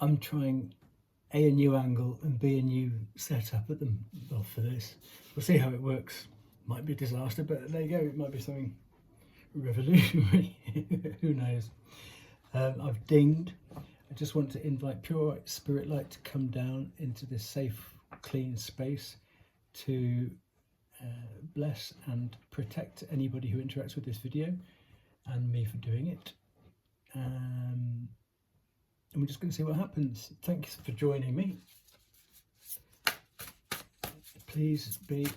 I'm trying A, a new angle, and B, a new setup at them. Well, for this, we'll see how it works. Might be a disaster, but there you go. It might be something revolutionary. Who knows? I've dinged. I just want to invite pure spirit light to come down into this safe, clean space to bless and protect anybody who interacts with this video, and me for doing it. And we're just going to see what happens. Thanks for joining me. Please be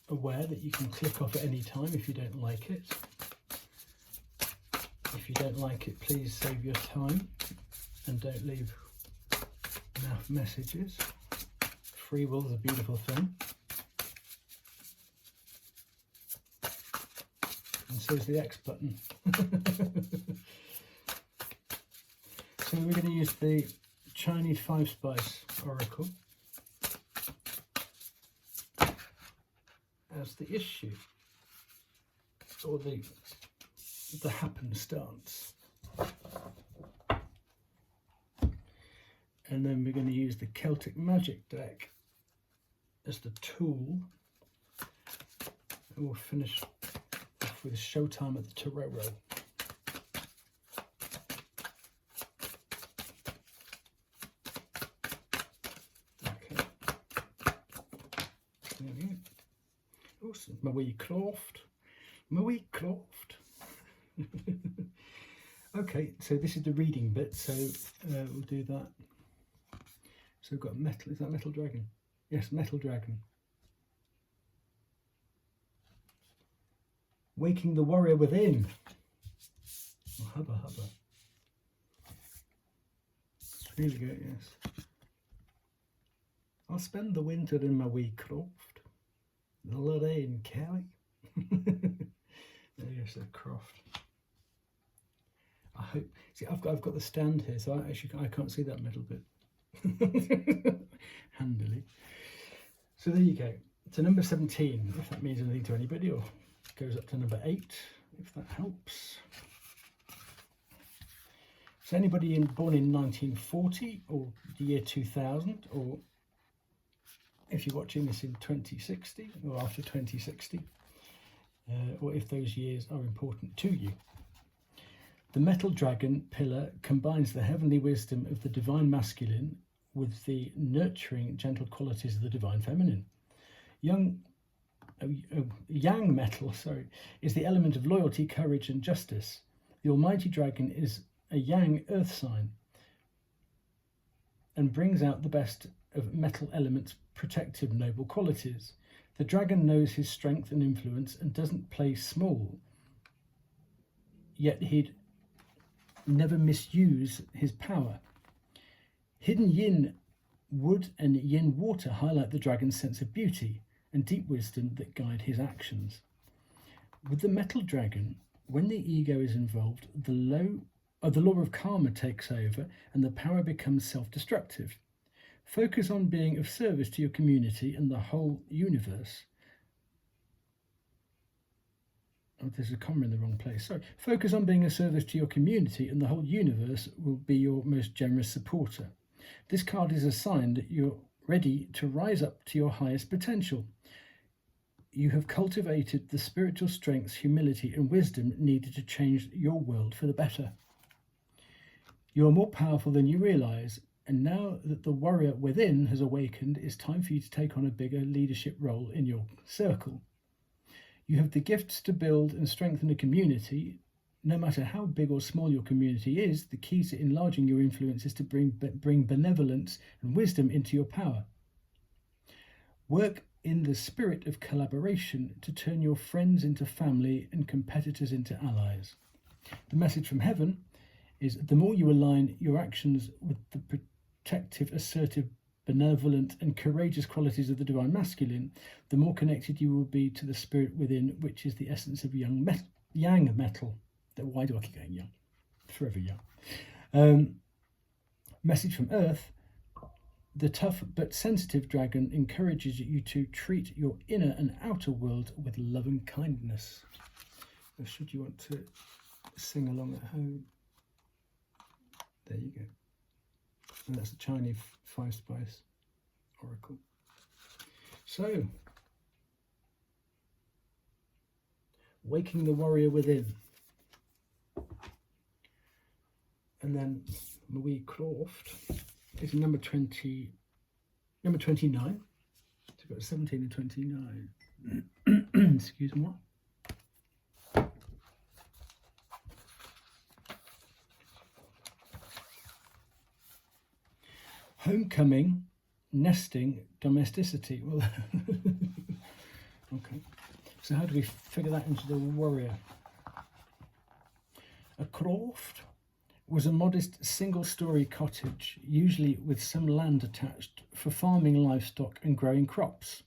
aware that you can click off at any time if you don't like it. If you don't like it, please save your time and don't leave enough messages. Free will is a beautiful thing. And so is the X button. So we're going to use the Chinese 5-spice oracle as the issue, or the happenstance. And then we're going to use the Celtic Magic deck as the tool. And we'll finish off with Showtime at the Tarot. Awesome. My wee Croft. Okay, so this is the reading bit, so we'll do that. So we've got metal. Is that Metal Dragon? Yes, Metal Dragon. Waking the warrior within. Oh, hubba hubba. Here we go, yes. I'll spend the winter in my wee Croft. The Lorraine Kelly. There's the Croft. I hope. See, I've got the stand here, so I can't see that middle bit. Handily. So there you go. To number 17, if that means anything to anybody, or goes up to number 8, if that helps. So anybody born in 1940 or the year 2000, or if you're watching this in 2060 or after 2060, or if those years are important to you. The Metal Dragon pillar combines the heavenly wisdom of the divine masculine with the nurturing, gentle qualities of the divine feminine. Yang metal, is the element of loyalty, courage, and justice. The almighty dragon is a yang earth sign and brings out the best of metal elements' protective, noble qualities. The dragon knows his strength and influence and doesn't play small, yet he'd never misuse his power. Hidden yin wood and yin water highlight the dragon's sense of beauty and deep wisdom that guide his actions. With the Metal Dragon, when the ego is involved, the law of karma takes over and the power becomes self-destructive. Focus on being of service to your community and the whole universe. Oh, there's a comma in the wrong place. Sorry. Focus on being of service to your community and the whole universe will be your most generous supporter. This card is a sign that you're ready to rise up to your highest potential. You have cultivated the spiritual strengths, humility, and wisdom needed to change your world for the better. You are more powerful than you realize, and now that the warrior within has awakened, it's time for you to take on a bigger leadership role in your circle. You have the gifts to build and strengthen a community. No matter how big or small your community is, the key to enlarging your influence is to bring benevolence and wisdom into your power. Work in the spirit of collaboration to turn your friends into family and competitors into allies. The message from heaven is the more you align your actions with the protective, assertive, benevolent and courageous qualities of the divine masculine, the more connected you will be to the spirit within, which is the essence of yang metal. Why do I keep going young? Forever young. Message from Earth. The tough but sensitive dragon encourages you to treat your inner and outer world with love and kindness. Or should you want to sing along at home? There you go. And that's the Chinese 5-spice oracle. So, waking the warrior within. And then Marie Croft is number 29. So we've got 17 and 29. Excuse me. Homecoming, nesting, domesticity. Well, okay. So how do we figure that into the warrior? A croft was a modest single-storey cottage, usually with some land attached, for farming livestock and growing crops.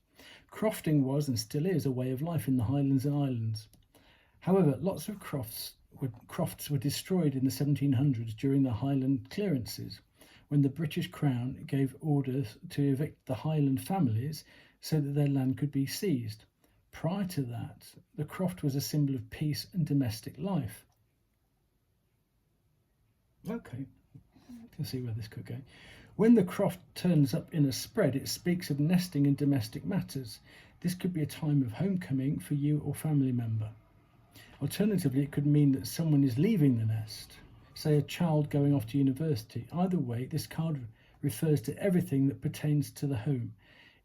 Crofting was and still is a way of life in the Highlands and Islands. However, lots of crofts were destroyed in the 1700s during the Highland clearances, when the British Crown gave orders to evict the Highland families so that their land could be seized. Prior to that, the croft was a symbol of peace and domestic life. Okay, can see where this could go. When the croft turns up in a spread, it speaks of nesting and domestic matters. This could be a time of homecoming for you or family member. Alternatively, it could mean that someone is leaving the nest, say a child going off to university. Either way, this card refers to everything that pertains to the home.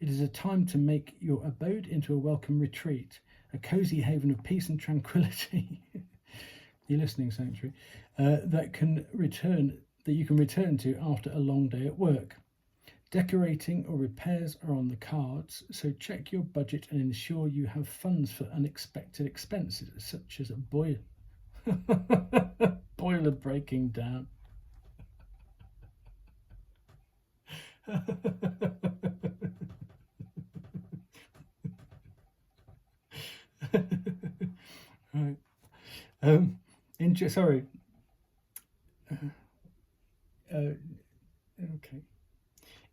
It is a time to make your abode into a welcome retreat, a cosy haven of peace and tranquility. Your listening sanctuary, that you can return to after a long day at work. Decorating or repairs are on the cards, so check your budget and ensure you have funds for unexpected expenses, such as a boiler breaking down. Right. Sorry. Okay.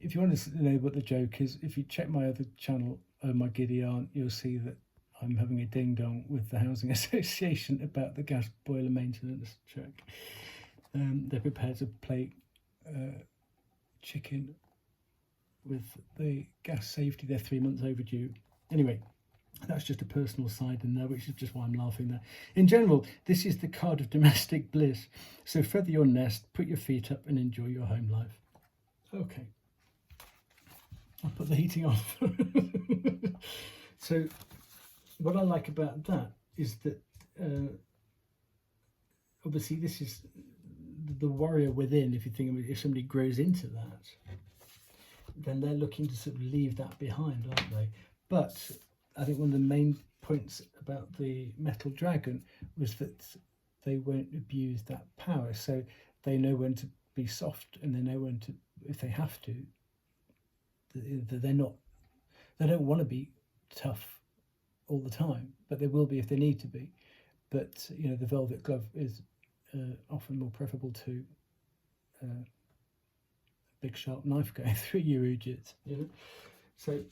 If you want to know what the joke is, if you check my other channel, my Giddy Aunt, you'll see that I'm having a ding dong with the Housing Association about the gas boiler maintenance check. They're prepared to play chicken with the gas safety. They're 3 months overdue. Anyway, that's just a personal side in there, which is just why I'm laughing there. In general, this is the card of domestic bliss. So feather your nest, put your feet up and enjoy your home life. Okay. I'll put the heating off. So what I like about that is that obviously this is the warrior within. If you think of it, if somebody grows into that, then they're looking to sort of leave that behind, aren't they? But I think one of the main points about the metal dragon was that they won't abuse that power. So they know when to be soft, and they know when to, if they have to, they don't want to be tough all the time, but they will be if they need to be. But you know, the velvet glove is often more preferable to a big sharp knife going through your Ujit, you know. So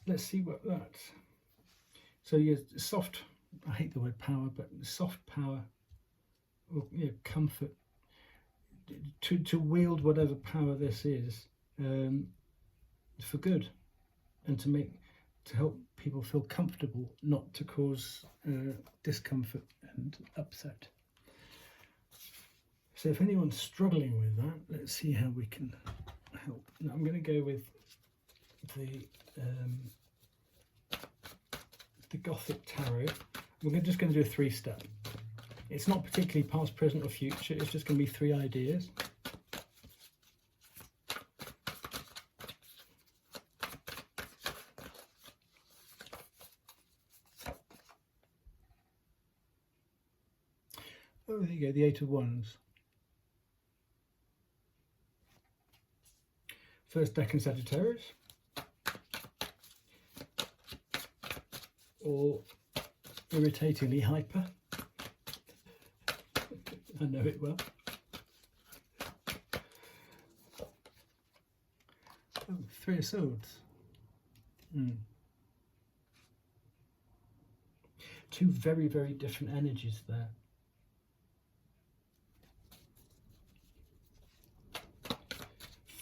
let's see what that. So yeah, soft. I hate the word power, but soft power, or you know, comfort. To wield whatever power this is for good, and to help people feel comfortable, not to cause discomfort and upset. So if anyone's struggling with that, let's see how we can help. Now I'm going to go with the Gothic Tarot. We're just going to do a 3-step. It's not particularly past, present or future, it's just going to be 3 ideas. Oh, there you go, the 8 of Wands. First deck in Sagittarius. Or irritatingly hyper. I know it well. Oh, 3 of Swords. 2 very, very different energies there.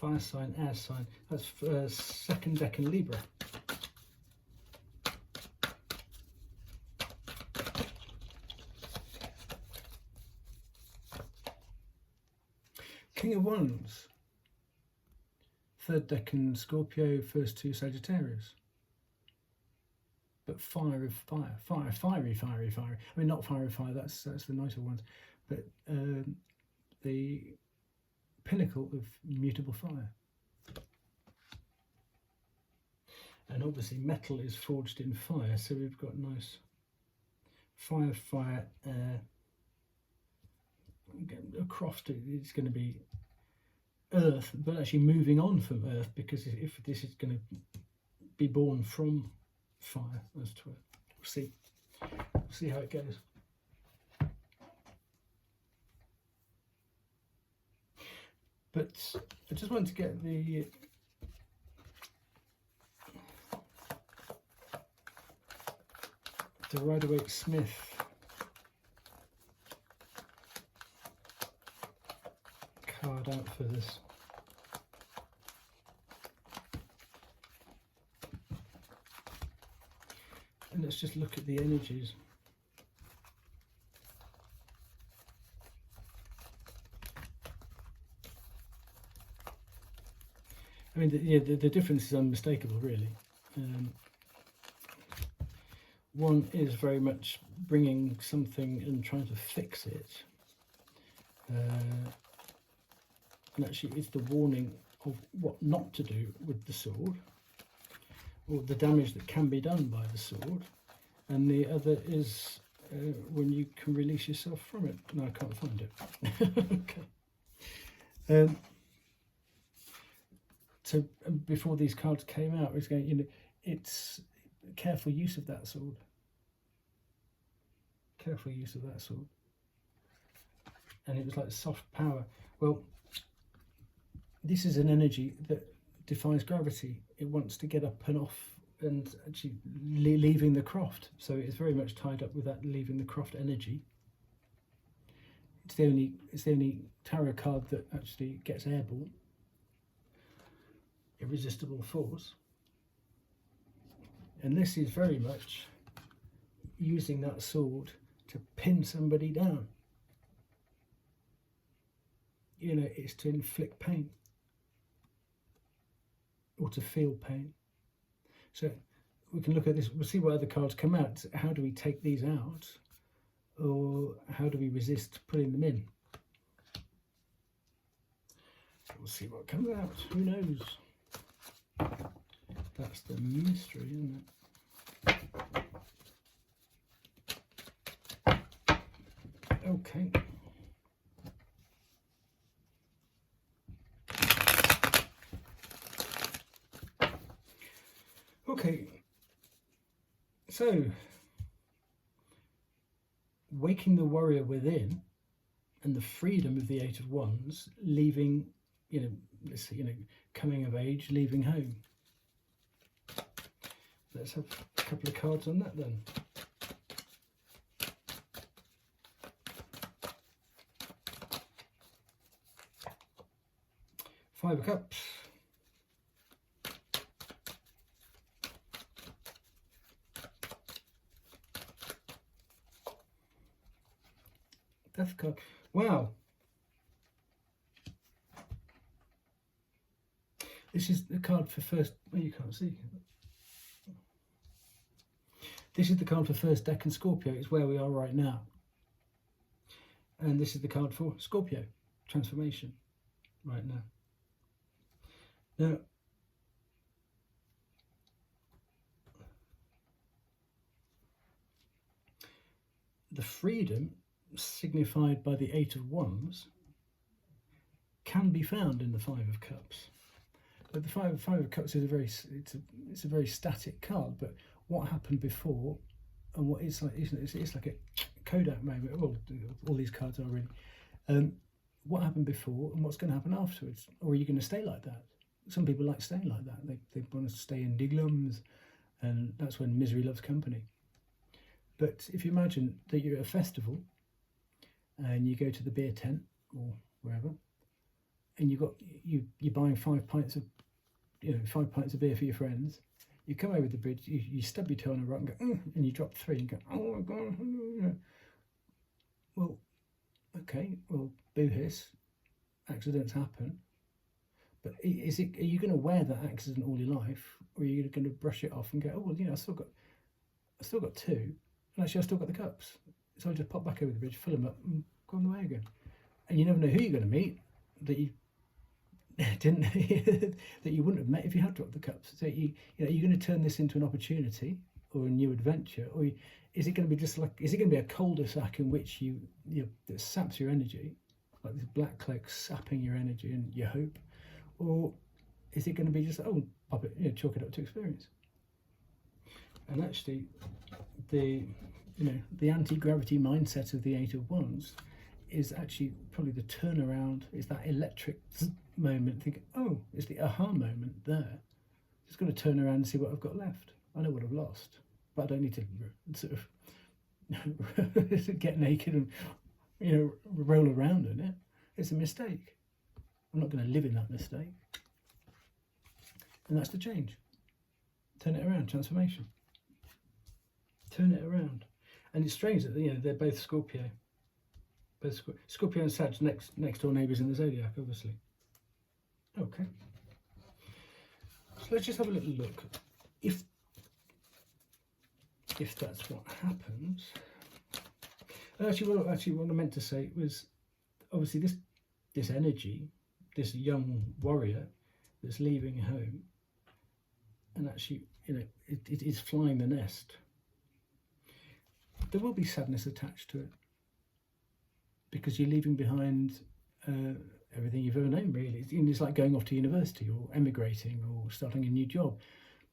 fire sign, air sign. That's second decan Libra. King of Wands, third decan Scorpio, first two Sagittarius. But fire of fire, fiery. I mean, not fire of fire, that's the nicer ones, but the pinnacle of mutable fire. And obviously metal is forged in fire, so we've got nice fire, air. A Croft is going to be earth, but actually moving on from earth, because if this is going to be born from fire, as to it. We'll see how it goes. But I just want to get the Rider-Waite-Smith card out for this. And let's just look at the energies. I mean, the difference is unmistakable, really. One is very much bringing something and trying to fix it. And actually, it's the warning of what not to do with the sword, or the damage that can be done by the sword. And the other is when you can release yourself from it. No, I can't find it. Okay. So before these cards came out, it's going, it's careful use of that sword. Careful use of that sword. And it was like soft power. Well, this is an energy that defies gravity. It wants to get up and off and actually leaving the Croft. So it's very much tied up with that leaving the Croft energy. It's the only tarot card that actually gets airborne. Irresistible force. And this is very much using that sword to pin somebody down. It's to inflict pain or to feel pain. So we can look at this, we'll see what other cards come out. How do we take these out, or how do we resist putting them in? We'll see what comes out, who knows? That's the mystery, isn't it? Okay. Okay. So, waking the warrior within and the freedom of the Eight of Wands, leaving, coming of age, leaving home. Let's have a couple of cards on that then. Five of Cups. Death card. Wow. This is the card for first. Well, you can't see. This is the card for first decan Scorpio. It's where we are right now. And this is the card for Scorpio transformation right now. Now, the freedom signified by the Eight of Wands can be found in the Five of Cups. But the Five of Cups is a very static card. But what happened before, and what it's like, it's like a Kodak moment. Well, all these cards are really. What happened before, and what's going to happen afterwards? Or are you going to stay like that? Some people like staying like that. They want to stay in diglums, and that's when misery loves company. But if you imagine that you're at a festival and you go to the beer tent or wherever, and you're buying 5 pints of 5 pints of beer for your friends. You come over the bridge, you stub your toe on a rock and go, and you drop 3 and go, oh my god. Well, okay, well, boo hiss, accidents happen. But are you going to wear that accident all your life, or are you going to brush it off and go, oh well, I still got 2, and actually I still got the cups, so I'll just pop back over the bridge, fill them up, and go on the way again. And you never know who you're going to meet that you didn't that you wouldn't have met if you had dropped the cups. So you're going to turn this into an opportunity or a new adventure, or is it going to be is it going to be a cul-de-sac in which that saps your energy, like this black cloak sapping your energy and your hope, or is it going to be just pop it, chalk it up to experience? And actually, the anti-gravity mindset of the 8 of Wands is actually probably the turnaround. It's that electric moment. Think, it's the aha moment there. Just got to turn around and see what I've got left. I know what I've lost, but I don't need to sort of get naked and roll around in it. It's a mistake. I'm not going to live in that mistake. And that's the change. Turn it around. Transformation. Turn it around. And it's strange that they're both Scorpio. Both Scorpio and Sag, next door neighbours in the zodiac, obviously. Okay. So let's just have a little look. If that's what happens. Actually, what I meant to say was, obviously this energy, this young warrior that's leaving home, and actually, it is flying the nest. There will be sadness attached to it, because you're leaving behind everything you've ever known, really. It's like going off to university, or emigrating, or starting a new job,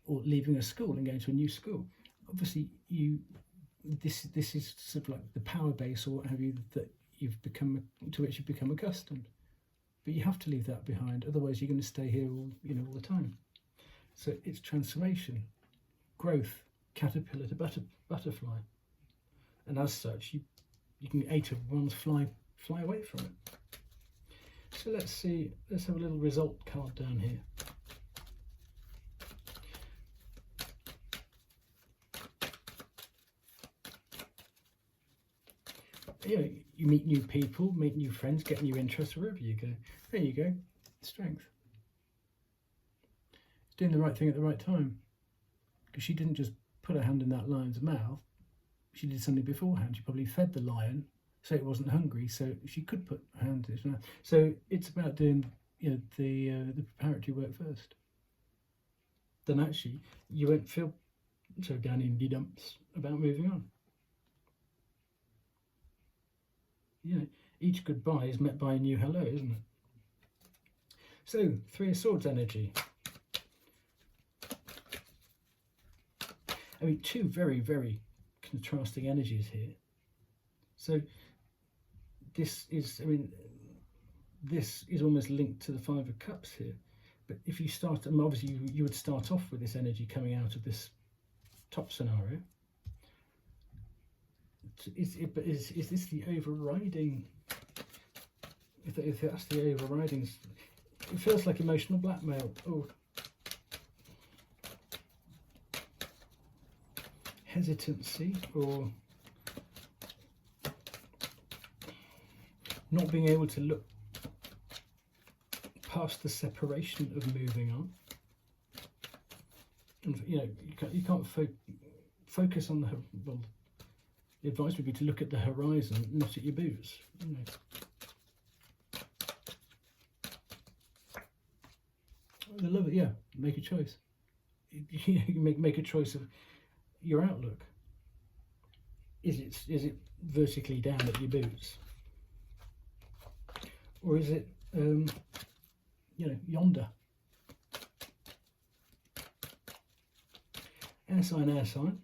or leaving a school and going to a new school. Obviously, this is sort of like the power base, or what have you, that to which you've become accustomed. But you have to leave that behind, otherwise you're going to stay here all the time. So it's transformation, growth, caterpillar to butterfly, and as such, you can 8 of Wands fly away from it. So let's have a little result card down here. You meet new people, meet new friends, get new interests wherever you go. There you go. Strength. Doing the right thing at the right time. Because she didn't just put her hand in that lion's mouth. She did something beforehand. She probably fed the lion so it wasn't hungry, so she could put her hand in its mouth. So it's about doing the preparatory work first. Then actually you won't feel so down in the dumps about moving on. Each goodbye is met by a new hello, isn't it? So 3 of Swords energy. I mean, 2 very, very contrasting energies here. So this is almost linked to the 5 of Cups here. But if you start, obviously you would start off with this energy coming out of this top scenario. Is this the overriding? If that's the overriding, it feels like emotional blackmail. Hesitancy, or not being able to look past the separation of moving on. And you can't focus on the the advice would be to look at the horizon, not at your boots. I love it. Yeah, make a choice. You make a choice of your outlook. Is it vertically down at your boots, or is it yonder? Air sign, air sign.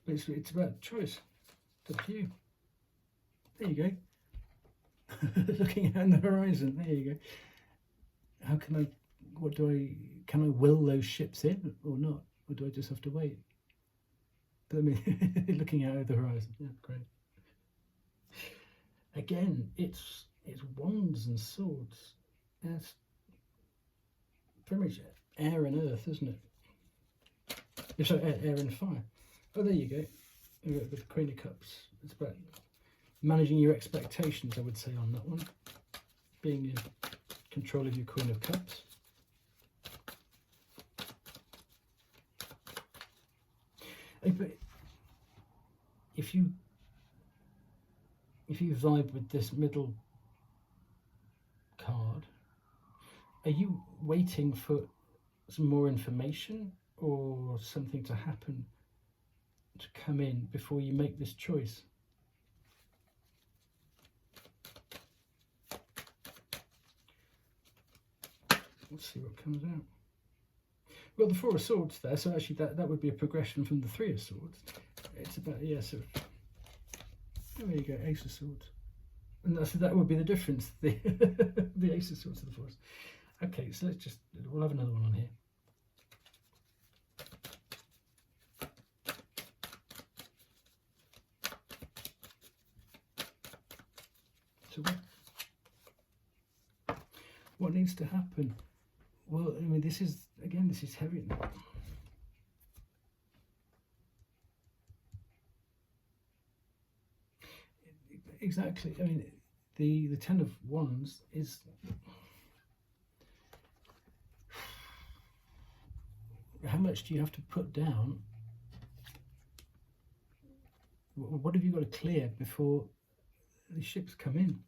But it's about choice. It's up to you. There you go. Looking out on the horizon. There you go. How can can I will those ships in or not? Or do I just have to wait? But I mean, looking out at the horizon. Yeah, great. Again, it's wands and swords. It's pretty much air and earth, isn't it? So air and fire. Oh, there you go. With the Queen of Cups. It's about managing your expectations, I would say, on that one. Being in control of your Queen of Cups. But if you vibe with this middle card, are you waiting for some more information or something to happen, to come in before you make this choice? Let's see what comes out. Well, the Four of Swords there, so actually that would be a progression from the Three of Swords. It's about, yeah, so oh, there you go, Ace of Swords. And that would be the difference, the the Ace of Swords to the Fours. Okay, so we'll have another one on here. So what needs to happen? Well, I mean, this is heavy. Exactly. I mean, the Ten of Wands is how much do you have to put down? What have you got to clear before the ships come in?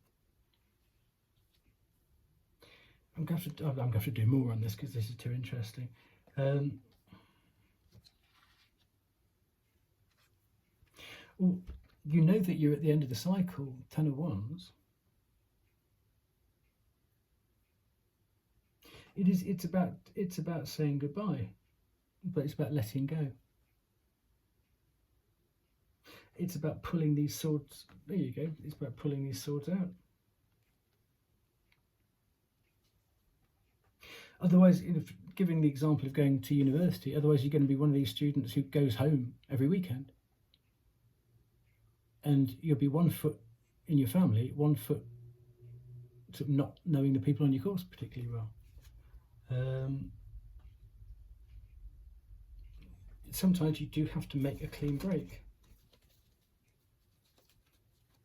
I'm going to have to do more on this because this is too interesting. Well, you know that you're at the end of the cycle, Ten of Wands. It's about saying goodbye, but it's about letting go. It's about pulling these swords. There you go. It's about pulling these swords out. Otherwise, giving the example of going to university, otherwise you're going to be one of these students who goes home every weekend. And you'll be 1 foot in your family, 1 foot sort of not knowing the people on your course particularly well. Sometimes you do have to make a clean break.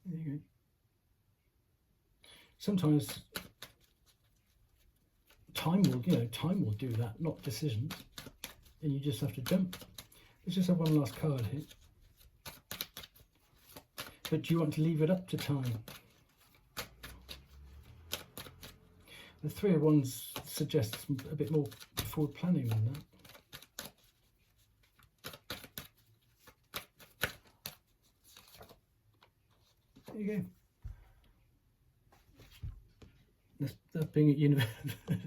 There you go. Sometimes time will do that, not decisions, and you just have to jump. Let's just have one last card here. But do you want to leave it up to time? The Three of Wands suggests a bit more forward planning than that. There you go. That's being at university.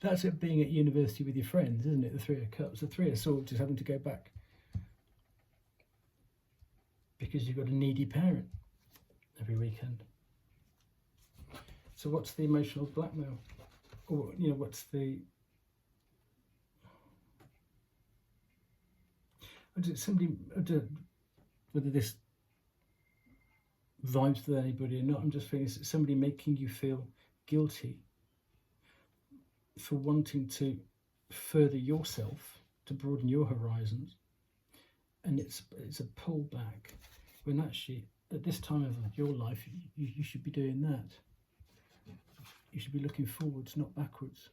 That's it, being at university with your friends, isn't it? The Three of Cups. The Three of Swords is having to go back because you've got a needy parent every weekend. So what's the emotional blackmail? Or, what's the... whether this vibes with anybody or not, I'm just feeling it's somebody making you feel guilty for wanting to further yourself, to broaden your horizons, and it's a pullback, when actually at this time of your life you should be doing that. You should be looking forwards, not backwards.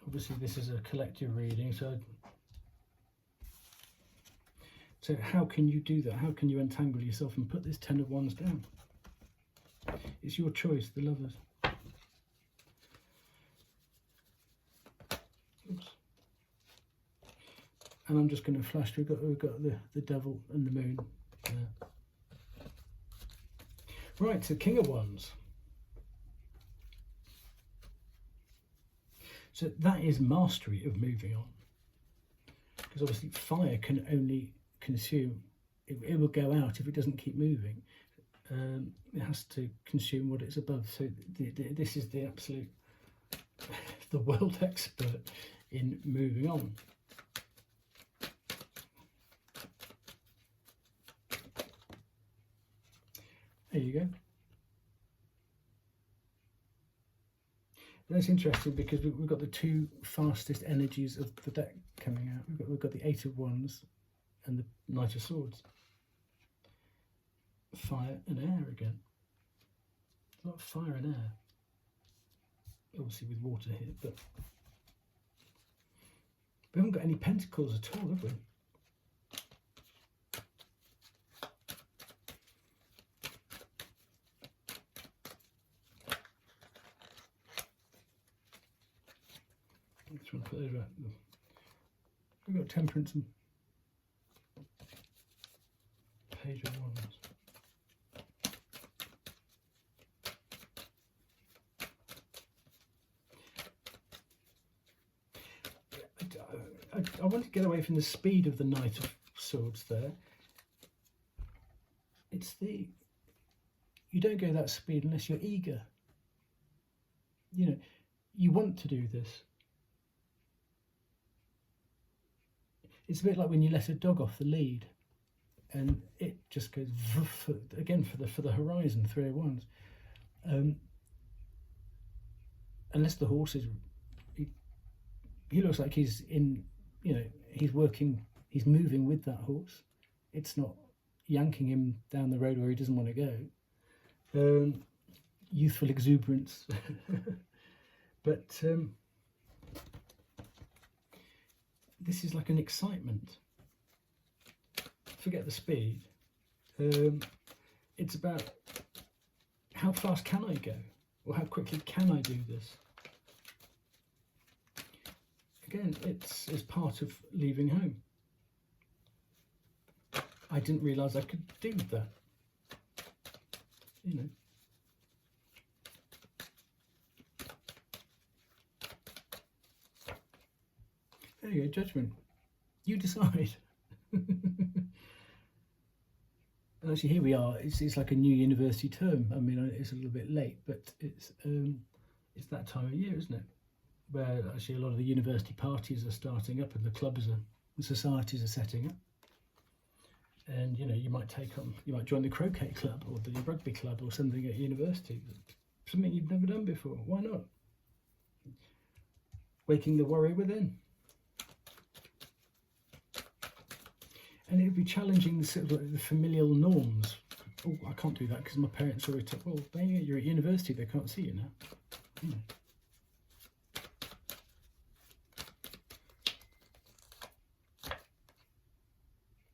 Obviously this is a collective reading, so how can you do that? How can you entangle yourself and put this Ten of Wands down? It's your choice, the Lovers. Oops. And I'm just going to flash. We've got the Devil and the Moon. Right, so King of Wands. So that is mastery of moving on. Because obviously fire can only consume. It will go out if it doesn't keep moving. It has to consume what it's above. So this is the absolute, the world expert in moving on. There you go. That's interesting because we've got the two fastest energies of the deck coming out. We've got the Eight of Wands and the Knight of Swords. Fire and air again. A lot of fire and air. Obviously with water here, but we haven't got any pentacles at all, have we? Just want to put those right. We've got Temperance and Page of Wands. I want to get away from the speed of the Knight of Swords there. It's you don't go that speed unless you're eager. You know, you want to do this. It's a bit like when you let a dog off the lead and it just goes again for the horizon, 3 of Wands. Unless the horse is, he looks like he's in, you know, he's working, he's moving with that horse. It's not yanking him down the road where he doesn't want to go. Youthful exuberance. But this is like an excitement. Forget the speed. It's about how fast can I go, or how quickly can I do this. Again, it's part of leaving home. I didn't realise I could do that. You know. There you go, Judgment. You decide. And actually, here we are. It's like a new university term. I mean, it's a little bit late, but it's that time of year, isn't it? Where actually a lot of the university parties are starting up and the clubs the societies are setting up. And you know, you might join the croquet club or the rugby club or something at university. Something you've never done before. Why not? Waking the warrior within. And it would be challenging the familial norms. Oh, I can't do that because my parents always told, well, you're at university, they can't see you now. Hmm.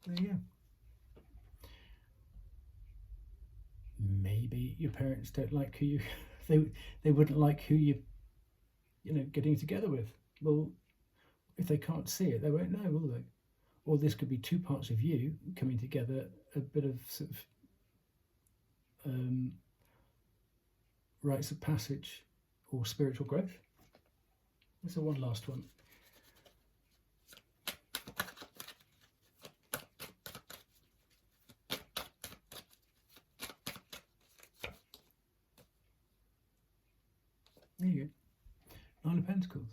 There you go. Maybe your parents don't like who you, they wouldn't like who you know, getting together with. Well, if they can't see it, they won't know, will they? Or this could be two parts of you coming together, a bit of sort of rites of passage or spiritual growth. There's one last one. There you go. 9 of Pentacles.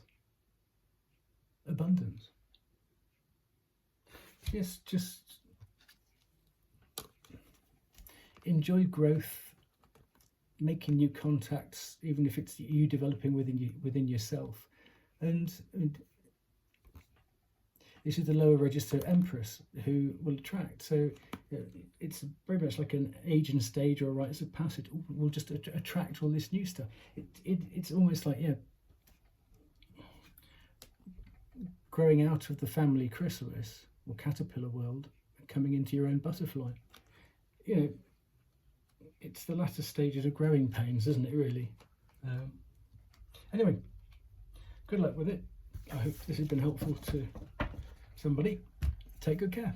Abundance. Yes, just enjoy growth, making new contacts, even if it's you developing within yourself. And this is the lower register Empress who will attract. So it's very much like an age and stage or rites of passage. Will just attract all this new stuff. It's almost like, yeah, growing out of the family chrysalis or caterpillar world and coming into your own butterfly. You know, it's the latter stages of growing pains, isn't it, really? Anyway, good luck with it. I hope this has been helpful to somebody. Take good care.